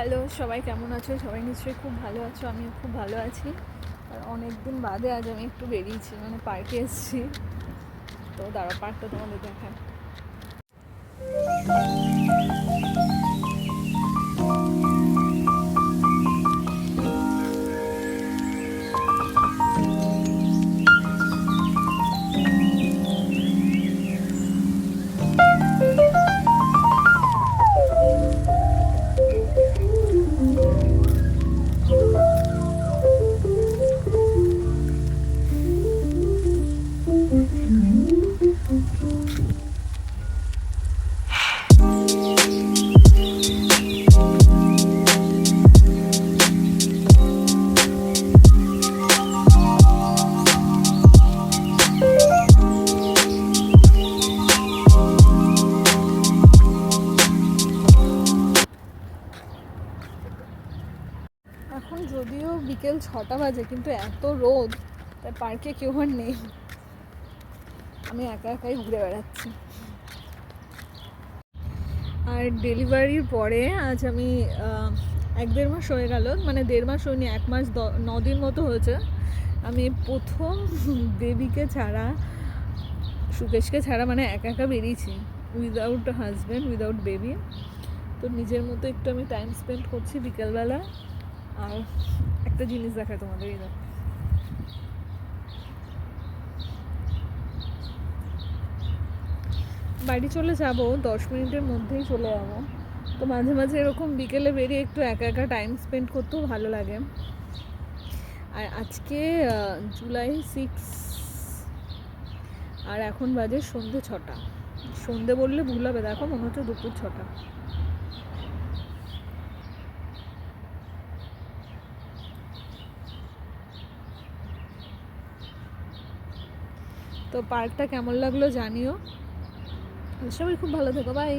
Hello, সবাই কেমন আছো? সবাই নিশ্চয়ই খুব ভালো আছো। আমিও খুব ভালো আছি। আর অনেক দিন বাদে আজ আমি একটু বেরিয়েছি, মানে পার্কে এসেছি। তো দাঁড়া, পার্কটা তোমাদের দেখায়। এখন যদিও বিকেল 6টা বাজে, কিন্তু এত রোদ, তাই পার্কে কেউ আর নেই। আমি একা একাই ঘুরে বেড়াচ্ছি। আর ডেলিভারির পরে আজ আমি 1-1.5 মাস হয়ে গেল, মানে 1.5 মাস হয়নি, 1 মাস 9 দিন মতো হয়েছে। আমি প্রথম বেবিকে ছাড়া, সুকেশকে ছাড়া, মানে একা একা বেরিয়েছি, উইদাউট হাজব্যান্ড, উইদাউট বেবি। তো নিজের মতো একটু আমি টাইম স্পেন্ড করছি বিকেলবেলা। আর একটা জিনিস দেখায় তোমাদের, এই দেখো। বাড়ি চলে যাব, 10 মিনিটের মধ্যেই চলে যাবো। তো মাঝে মাঝে এরকম বিকেলে বেরিয়ে একটু একা একা টাইম স্পেন্ড করতেও ভালো লাগে। আর আজকে জুলাই 6, আর এখন বাজে সন্ধে 6টা। সন্ধে বললে ভুল হবে, দেখো মনে হচ্ছে দুপুর 6টা। তো পার্কটা কেমন লাগলো জানিও। সবাই খুব ভালো থেকো, বাই।